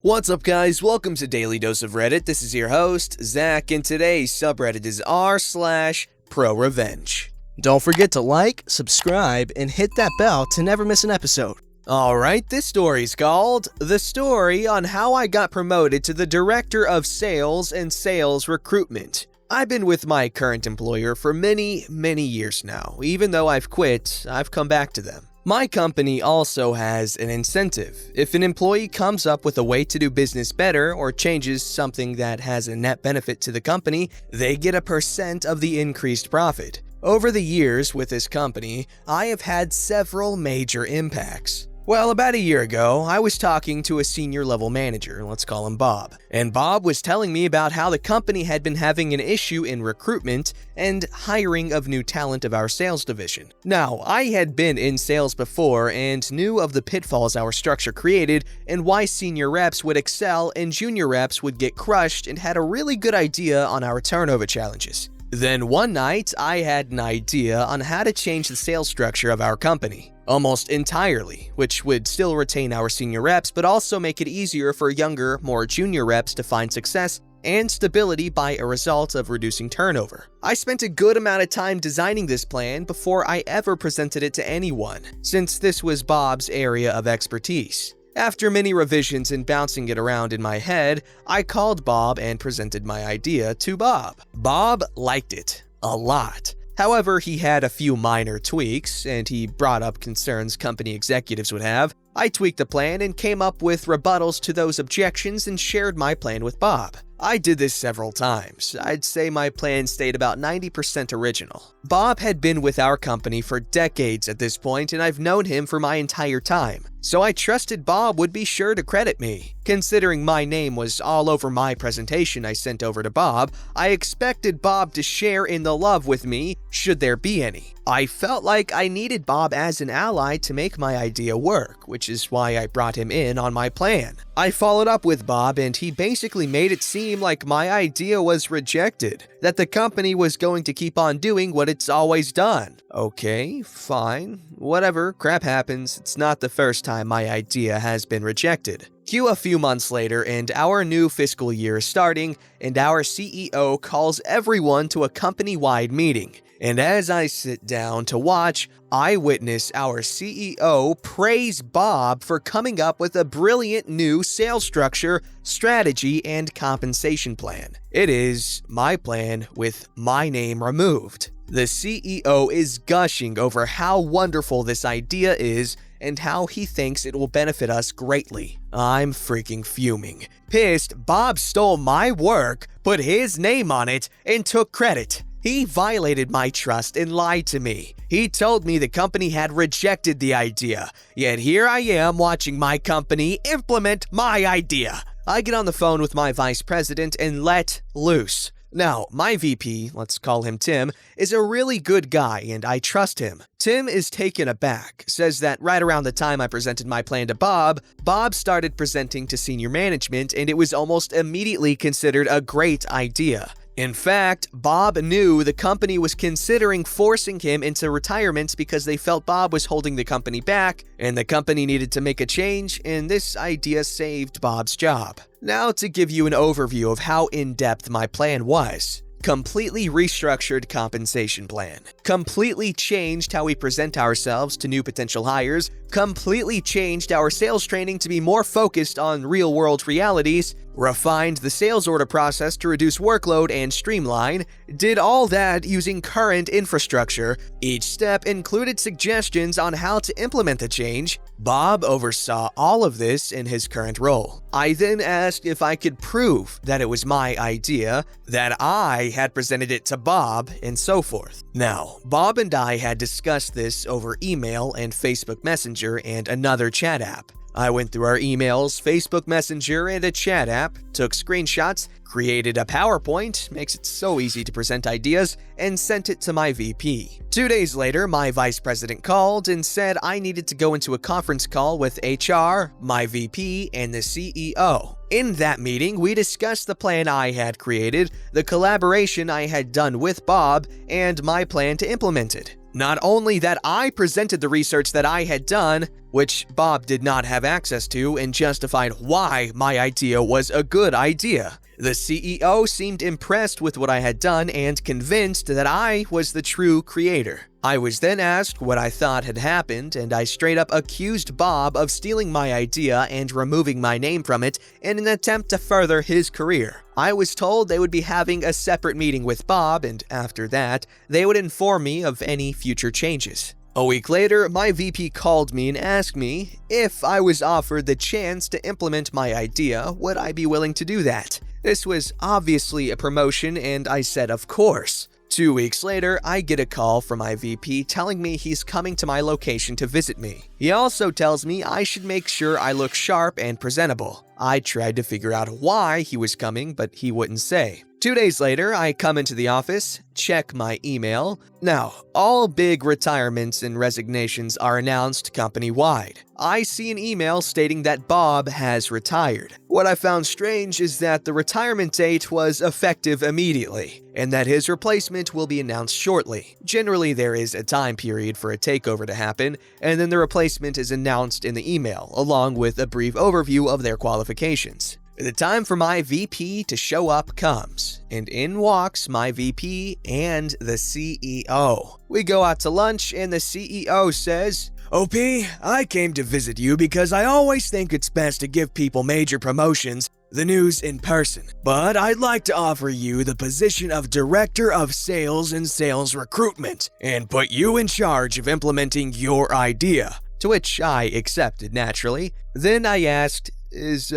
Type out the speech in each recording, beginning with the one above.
What's up, guys? Welcome to Daily Dose of Reddit. This is your host, Zach, and today's subreddit is r/ProRevenge. Don't forget to like, subscribe, and hit that bell to never miss an episode. Alright, this story's called The Story on How I Got Promoted to the Director of Sales and Sales Recruitment. I've been with my current employer for many years now. Even though I've quit, I've come back to them. My company also has an incentive. If an employee comes up with a way to do business better or changes something that has a net benefit to the company, they get a percent of the increased profit. Over the years with this company, I have had several major impacts. Well, about a year ago, I was talking to a senior level manager, let's call him Bob, and Bob was telling me about how the company had been having an issue in recruitment and hiring of new talent of our sales division. Now, I had been in sales before and knew of the pitfalls our structure created and why senior reps would excel and junior reps would get crushed, and had a really good idea on our turnover challenges. Then one night, I had an idea on how to change the sales structure of our company, almost entirely, which would still retain our senior reps but also make it easier for younger, more junior reps to find success and stability by a result of reducing turnover. I spent a good amount of time designing this plan before I ever presented it to anyone, since this was Bob's area of expertise. After many revisions and bouncing it around in my head, I called Bob and presented my idea to Bob. Bob liked it a lot. However, he had a few minor tweaks, and he brought up concerns company executives would have. I tweaked the plan and came up with rebuttals to those objections and shared my plan with Bob. I did this several times. I'd say my plan stayed about 90% original. Bob had been with our company for decades at this point, and I've known him for my entire time, so I trusted Bob would be sure to credit me. Considering my name was all over my presentation I sent over to Bob, I expected Bob to share in the love with me, should there be any. I felt like I needed Bob as an ally to make my idea work, which is why I brought him in on my plan. I followed up with Bob, and he basically made it seem like my idea was rejected, that the company was going to keep on doing what it's always done. Okay, fine, whatever, crap happens. It's not the first time my idea has been rejected. Cue a few months later, and our new fiscal year is starting, and our CEO calls everyone to a company-wide meeting. And as I sit down to watch, I witness our CEO praise Bob for coming up with a brilliant new sales structure, strategy, and compensation plan. It is my plan with my name removed. The CEO is gushing over how wonderful this idea is and how he thinks it will benefit us greatly. I'm freaking fuming. Pissed, Bob stole my work, put his name on it, and took credit. He violated my trust and lied to me. He told me the company had rejected the idea, yet here I am watching my company implement my idea. I get on the phone with my vice president and let loose. Now, my VP, let's call him Tim, is a really good guy and I trust him. Tim is taken aback, says that right around the time I presented my plan to Bob, Bob started presenting to senior management and it was almost immediately considered a great idea. In fact, Bob knew the company was considering forcing him into retirement because they felt Bob was holding the company back and the company needed to make a change, and this idea saved Bob's job. Now to give you an overview of how in-depth my plan was. Completely restructured compensation plan. Completely changed how we present ourselves to new potential hires. Completely changed our sales training to be more focused on real-world realities. Refined the sales order process to reduce workload and streamline. Did all that using current infrastructure. Each step included suggestions on how to implement the change. Bob oversaw all of this in his current role. I then asked if I could prove that it was my idea, that I had presented it to Bob, and so forth. Now, Bob and I had discussed this over email and Facebook Messenger and another chat app. I went through our emails, Facebook Messenger, and a chat app, took screenshots, created a PowerPoint, makes it so easy to present ideas, and sent it to my VP. 2 days later, my vice president called and said I needed to go into a conference call with HR, my VP, and the CEO. In that meeting, we discussed the plan I had created, the collaboration I had done with Bob, and my plan to implement it. Not only that I presented the research that I had done, which Bob did not have access to, and justified why my idea was a good idea. The CEO seemed impressed with what I had done and convinced that I was the true creator. I was then asked what I thought had happened, and I straight up accused Bob of stealing my idea and removing my name from it in an attempt to further his career. I was told they would be having a separate meeting with Bob, and after that, they would inform me of any future changes. A week later, my VP called me and asked me if I was offered the chance to implement my idea, would I be willing to do that? This was obviously a promotion, and I said of course. 2 weeks later, I get a call from my VP telling me he's coming to my location to visit me. He also tells me I should make sure I look sharp and presentable. I tried to figure out why he was coming, but he wouldn't say. 2 days later, I come into the office, check my email. Now, all big retirements and resignations are announced company-wide. I see an email stating that Bob has retired. What I found strange is that the retirement date was effective immediately, and that his replacement will be announced shortly. Generally, there is a time period for a takeover to happen, and then the replacement is announced in the email, along with a brief overview of their qualifications. The time for my VP to show up comes, and in walks my VP and the CEO. We go out to lunch, and the CEO says, "OP, I came to visit you because I always think it's best to give people major promotions the news in person. But I'd like to offer you the position of Director of Sales and Sales Recruitment, and put you in charge of implementing your idea." To which I accepted naturally. Then I asked, Is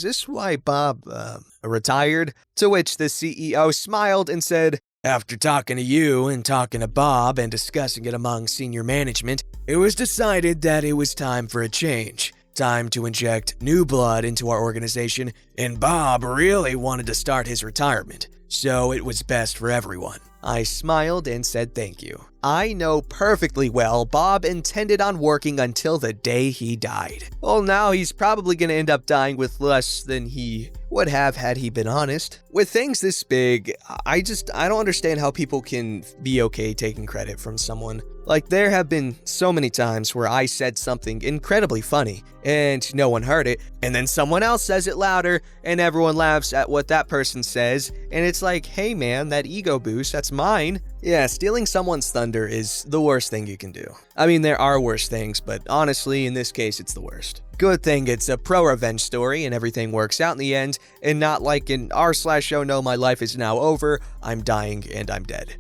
this why Bob, retired? To which the CEO smiled and said, "After talking to you and talking to Bob and discussing it among senior management, it was decided that it was time for a change. Time to inject new blood into our organization, and Bob really wanted to start his retirement, so it was best for everyone." I smiled and said thank you. I know perfectly well Bob intended on working until the day he died. Well, now he's probably going to end up dying with less than he would have had he been honest. With things this big, I don't understand how people can be okay taking credit from someone. Like, there have been so many times where I said something incredibly funny and no one heard it, and then someone else says it louder and everyone laughs at what that person says, and it's like, hey man, that ego boost, that's mine. Yeah, stealing someone's thunder is the worst thing you can do. I mean, there are worse things, but honestly, in this case, it's the worst. Good thing it's a ProRevenge story and everything works out in the end, and not like in r/oh no, my life is now over, I'm dying and I'm dead.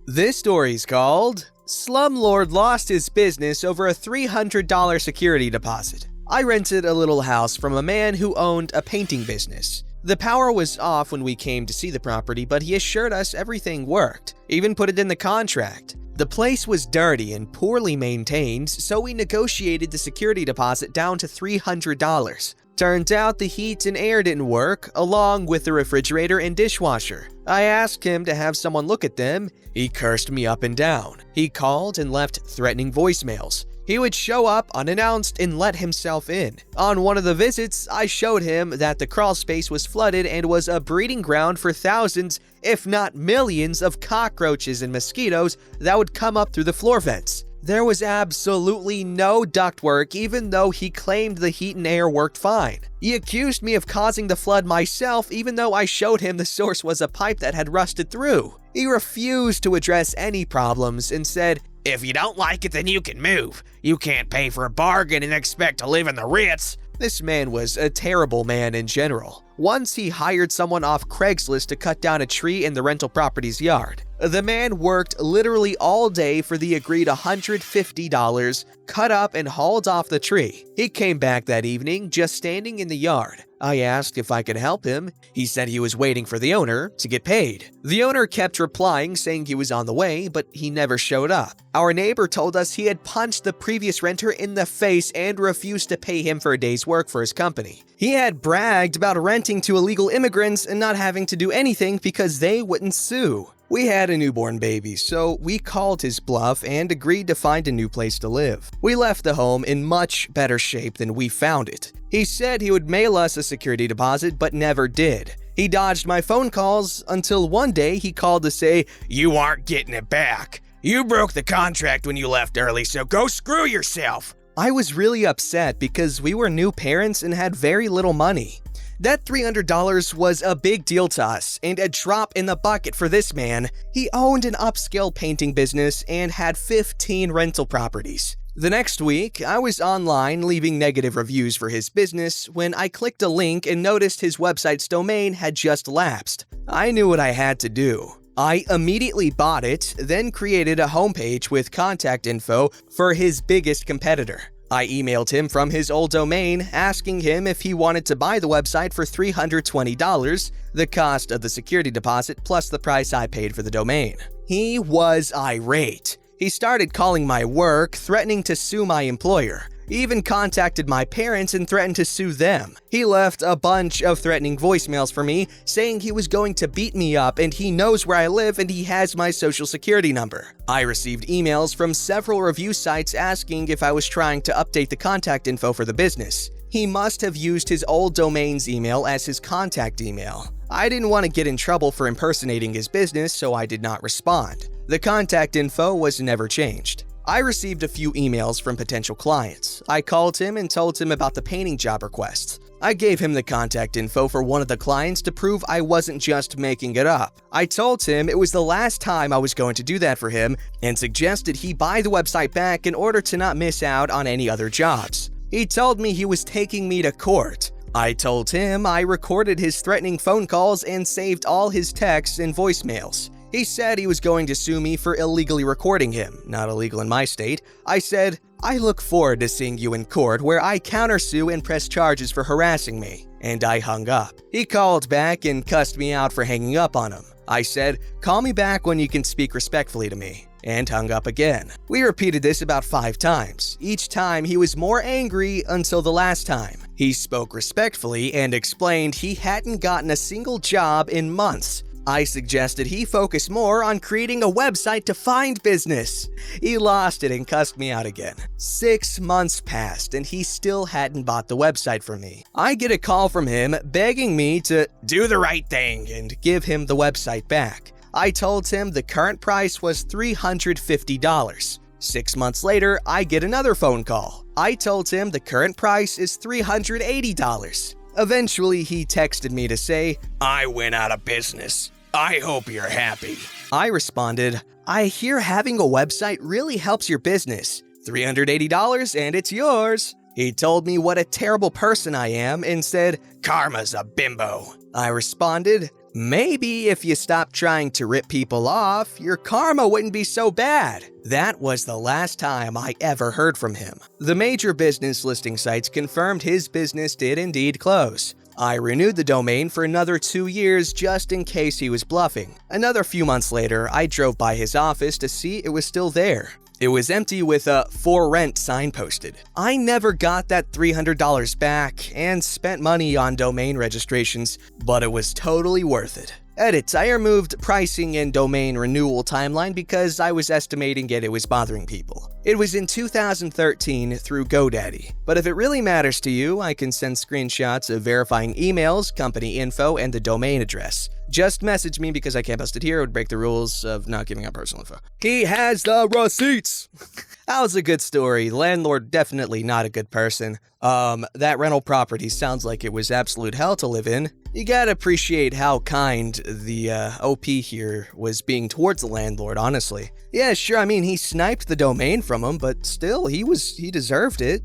This story's called Slumlord Lost His Business Over a $300 Security Deposit. I rented a little house from a man who owned a painting business. The power was off when we came to see the property, but he assured us everything worked, even put it in the contract. The place was dirty and poorly maintained, so we negotiated the security deposit down to $300. Turned out the heat and air didn't work, along with the refrigerator and dishwasher. I asked him to have someone look at them. He cursed me up and down. He called and left threatening voicemails. He would show up unannounced and let himself in. On one of the visits, I showed him that the crawl space was flooded and was a breeding ground for thousands, if not millions, of cockroaches and mosquitoes that would come up through the floor vents. There was absolutely no ductwork, even though he claimed the heat and air worked fine. He accused me of causing the flood myself, even though I showed him the source was a pipe that had rusted through. He refused to address any problems and said, "If you don't like it, then you can move. You can't pay for a bargain and expect to live in the Ritz." This man was a terrible man in general. Once he hired someone off Craigslist to cut down a tree in the rental property's yard. The man worked literally all day for the agreed $150, cut up and hauled off the tree. He came back that evening, just standing in the yard. I asked if I could help him. He said he was waiting for the owner to get paid. The owner kept replying, saying he was on the way, but he never showed up. Our neighbor told us he had punched the previous renter in the face and refused to pay him for a day's work for his company. He had bragged about renting to illegal immigrants and not having to do anything because they wouldn't sue. We had a newborn baby, so we called his bluff and agreed to find a new place to live. We left the home in much better shape than we found it. He said he would mail us a security deposit, but never did. He dodged my phone calls until one day he called to say, "You aren't getting it back. You broke the contract when you left early, so go screw yourself." I was really upset because we were new parents and had very little money. That $300 was a big deal to us and a drop in the bucket for this man. He owned an upscale painting business and had 15 rental properties. The next week, I was online leaving negative reviews for his business when I clicked a link and noticed his website's domain had just lapsed. I knew what I had to do. I immediately bought it, then created a homepage with contact info for his biggest competitor. I emailed him from his old domain, asking him if he wanted to buy the website for $320, the cost of the security deposit plus the price I paid for the domain. He was irate. He started calling my work, threatening to sue my employer. He even contacted my parents and threatened to sue them. He left a bunch of threatening voicemails for me, saying he was going to beat me up and he knows where I live and he has my social security number. I received emails from several review sites asking if I was trying to update the contact info for the business. He must have used his old domain's email as his contact email. I didn't want to get in trouble for impersonating his business, so I did not respond. The contact info was never changed. I received a few emails from potential clients. I called him and told him about the painting job requests. I gave him the contact info for one of the clients to prove I wasn't just making it up. I told him it was the last time I was going to do that for him and suggested he buy the website back in order to not miss out on any other jobs. He told me he was taking me to court. I told him I recorded his threatening phone calls and saved all his texts and voicemails. He said he was going to sue me for illegally recording him, not illegal in my state. I said, I look forward to seeing you in court where I countersue and press charges for harassing me. And I hung up. He called back and cussed me out for hanging up on him. I said, call me back when you can speak respectfully to me, and hung up again. We repeated this about 5 times. Each time he was more angry until the last time. He spoke respectfully and explained he hadn't gotten a single job in months. I suggested he focus more on creating a website to find business. He lost it and cussed me out again. 6 months passed and he still hadn't bought the website for me. I get a call from him begging me to do the right thing and give him the website back. I told him the current price was $350. 6 months later, I get another phone call. I told him the current price is $380. Eventually, he texted me to say, I went out of business. I hope you're happy. I responded, I hear having a website really helps your business. $380 and it's yours. He told me what a terrible person I am and said, karma's a bimbo. I responded, maybe if you stopped trying to rip people off, your karma wouldn't be so bad. That was the last time I ever heard from him. The major business listing sites confirmed his business did indeed close. I renewed the domain for another 2 years just in case he was bluffing. Another few months later, I drove by his office to see it was still there. It was empty with a "For Rent" sign posted. I never got that $300 back and spent money on domain registrations, but it was totally worth it. Edits: I removed pricing and domain renewal timeline because I was estimating it was bothering people. It was in 2013 through GoDaddy. But if it really matters to you, I can send screenshots of verifying emails, company info, and the domain address. Just message me because I can't post it here. It would break the rules of not giving out personal info. He has the receipts! That was a good story. Landlord definitely not a good person. That rental property sounds like it was absolute hell to live in. You gotta appreciate how kind the OP here was being towards the landlord, honestly. Yeah, sure, I mean, he sniped the domain from him, but still, he deserved it.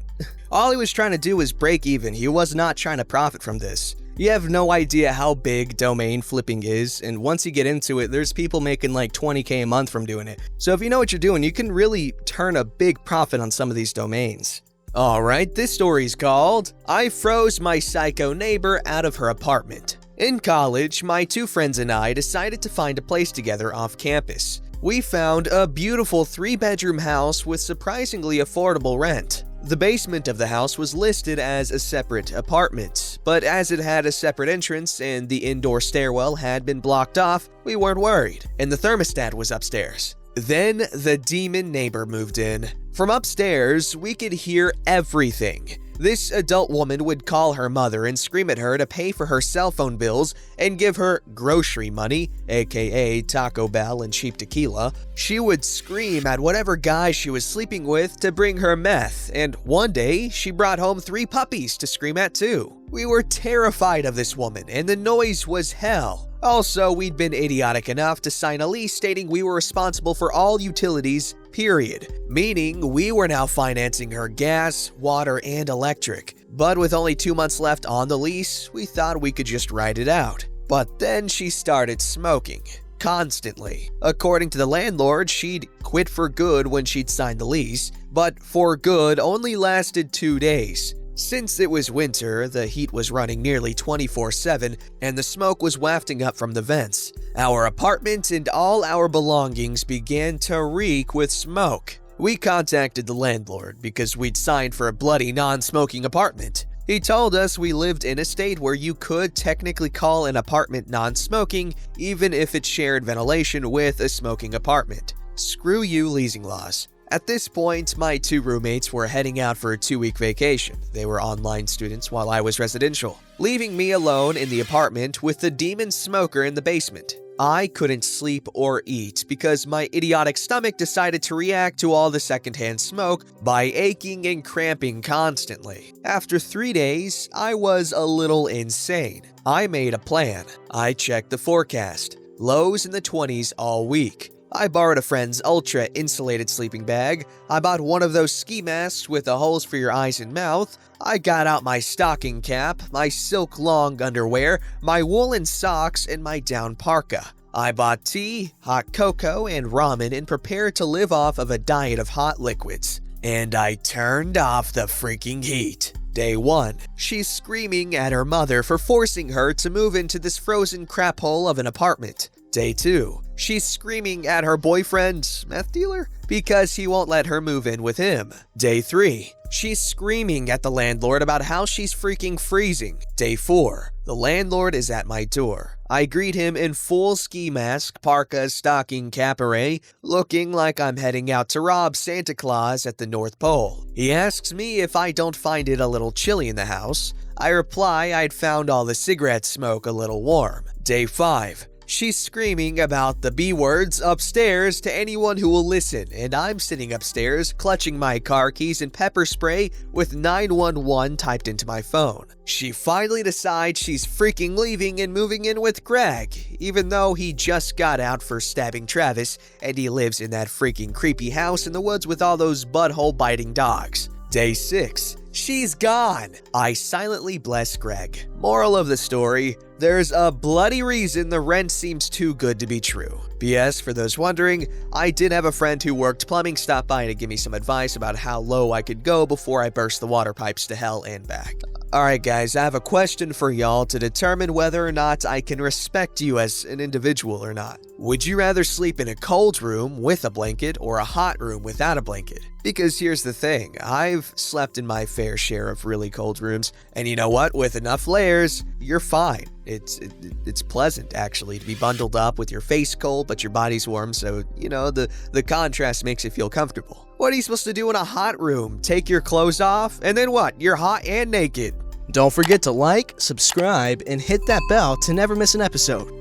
All he was trying to do was break even. He was not trying to profit from this. You have no idea how big domain flipping is, and once you get into it, there's people making like $20K a month from doing it. So if you know what you're doing, you can really turn a big profit on some of these domains. Alright, this story's called, I Froze My Psycho Neighbor Out of Her Apartment. In college, my 2 friends and I decided to find a place together off campus. We found a beautiful 3-bedroom house with surprisingly affordable rent. The basement of the house was listed as a separate apartment, but as it had a separate entrance and the indoor stairwell had been blocked off, we weren't worried, and the thermostat was upstairs. Then the demon neighbor moved in. From upstairs, we could hear everything. This adult woman would call her mother and scream at her to pay for her cell phone bills and give her grocery money, aka Taco Bell and cheap tequila. She would scream at whatever guy she was sleeping with to bring her meth, and one day she brought home 3 puppies to scream at too. We were terrified of this woman, and the noise was hell. Also, we'd been idiotic enough to sign a lease stating we were responsible for all utilities, period. Meaning, we were now financing her gas, water, and electric. But with only 2 months left on the lease, we thought we could just ride it out. But then she started smoking. Constantly. According to the landlord, she'd quit for good when she'd signed the lease, but for good only lasted 2 days. Since it was winter, the heat was running nearly 24/7 and the smoke was wafting up from the vents. Our apartment and all our belongings began to reek with smoke. We contacted the landlord because we'd signed for a bloody non-smoking apartment. He told us we lived in a state where you could technically call an apartment non-smoking even if it shared ventilation with a smoking apartment. Screw you, leasing laws. At this point, my 2 roommates were heading out for a 2-week vacation. They were online students while I was residential, leaving me alone in the apartment with the demon smoker in the basement. I couldn't sleep or eat because my idiotic stomach decided to react to all the secondhand smoke by aching and cramping constantly. After 3 days, I was a little insane. I made a plan. I checked the forecast. Lows in the 20s all week. I borrowed a friend's ultra-insulated sleeping bag. I bought one of those ski masks with the holes for your eyes and mouth. I got out my stocking cap, my silk long underwear, my woolen socks, and my down parka. I bought tea, hot cocoa, and ramen and prepared to live off of a diet of hot liquids. And I turned off the freaking heat. Day 1, she's screaming at her mother for forcing her to move into this frozen crap hole of an apartment. Day 2, she's screaming at her boyfriend, meth dealer, because he won't let her move in with him. Day 3, she's screaming at the landlord about how she's freaking freezing. Day 4, the landlord is at my door. I greet him in full ski mask, parka, stocking, capare, looking like I'm heading out to rob Santa Claus at the North Pole. He asks me if I don't find it a little chilly in the house. I reply I'd found all the cigarette smoke a little warm. Day 5, she's screaming about the B words upstairs to anyone who will listen, and I'm sitting upstairs clutching my car keys and pepper spray with 911 typed into my phone. She finally decides she's freaking leaving and moving in with Greg, even though he just got out for stabbing Travis and he lives in that freaking creepy house in the woods with all those butthole biting dogs. Day 6, she's gone. I silently bless Greg. Moral of the story, there's a bloody reason the rent seems too good to be true. P.S. For those wondering, I did have a friend who worked plumbing stop by to give me some advice about how low I could go before I burst the water pipes to hell and back. Alright guys, I have a question for y'all to determine whether or not I can respect you as an individual or not. Would you rather sleep in a cold room with a blanket or a hot room without a blanket? Because here's the thing, I've slept in my fair share of really cold rooms, and you know what? With enough layers, you're fine. It's pleasant, actually, to be bundled up with your face cold, but your body's warm, so, you know, the contrast makes you feel comfortable. What are you supposed to do in a hot room? Take your clothes off? And then what? You're hot and naked. Don't forget to like, subscribe, and hit that bell to never miss an episode.